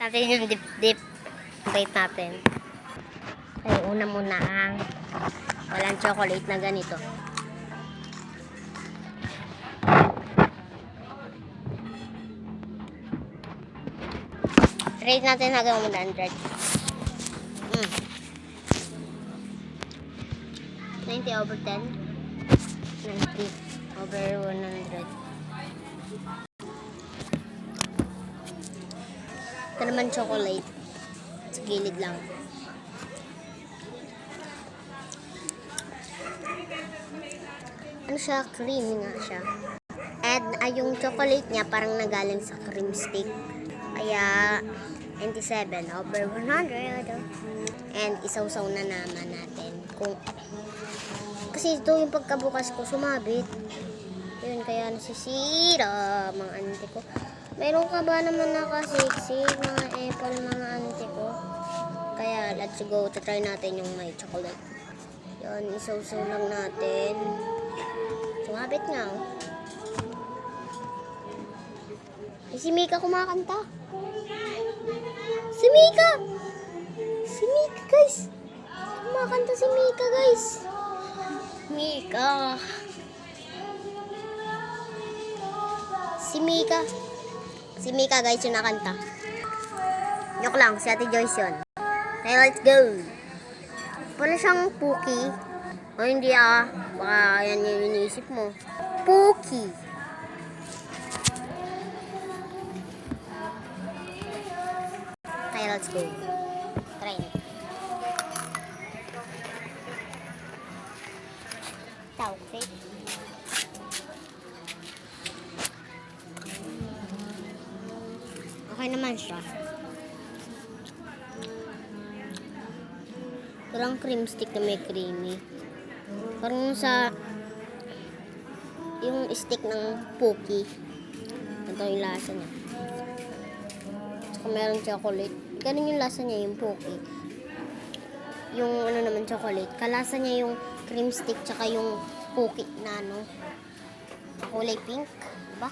Natin yung dip-dip. Wait natin. Okay, una muna ang walang chocolate na ganito. Rate natin hanggang 100. 90 over 10. 90 over 100. Ito naman chocolate. Sa gilid lang. Ano siya? Creamy nga siya. And yung chocolate niya parang nagaling sa cream stick. Kaya 97 over 100. And isawsaw na naman natin. Kasi ito yung pagkabukas ko sumabit. Yun, kaya nasisira mga ante ko. Meron ka ba naman nakasiksik mga apple mga ante ko? Kaya let's go. Try natin yung may chocolate. Yun, isawsaw lang natin. Sumabit nga oh. Si Mika kumakanta. Si Mika! Si Mika guys! Kumakanta si Mika guys! Mika! Si Mika! Si Mika guys yung nakanta. Joke lang, si Ate Joyce yun. Okay, let's go! Wala siyang Pookie. O hindi baka yan yung iniisip mo. Pookie! Okay, let's go. Try it. Okay. Okay naman siya. Parang cream stick na may creamy. Parang sa yung stick ng Pookie. Ito yung lasa niya. Saka meron chocolate. Ganun yung lasa niya, yung Pookie. Yung ano naman chocolate. Kalasa niya yung cream stick tsaka yung Pookie na kulay pink. Diba?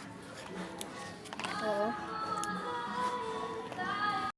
Oo.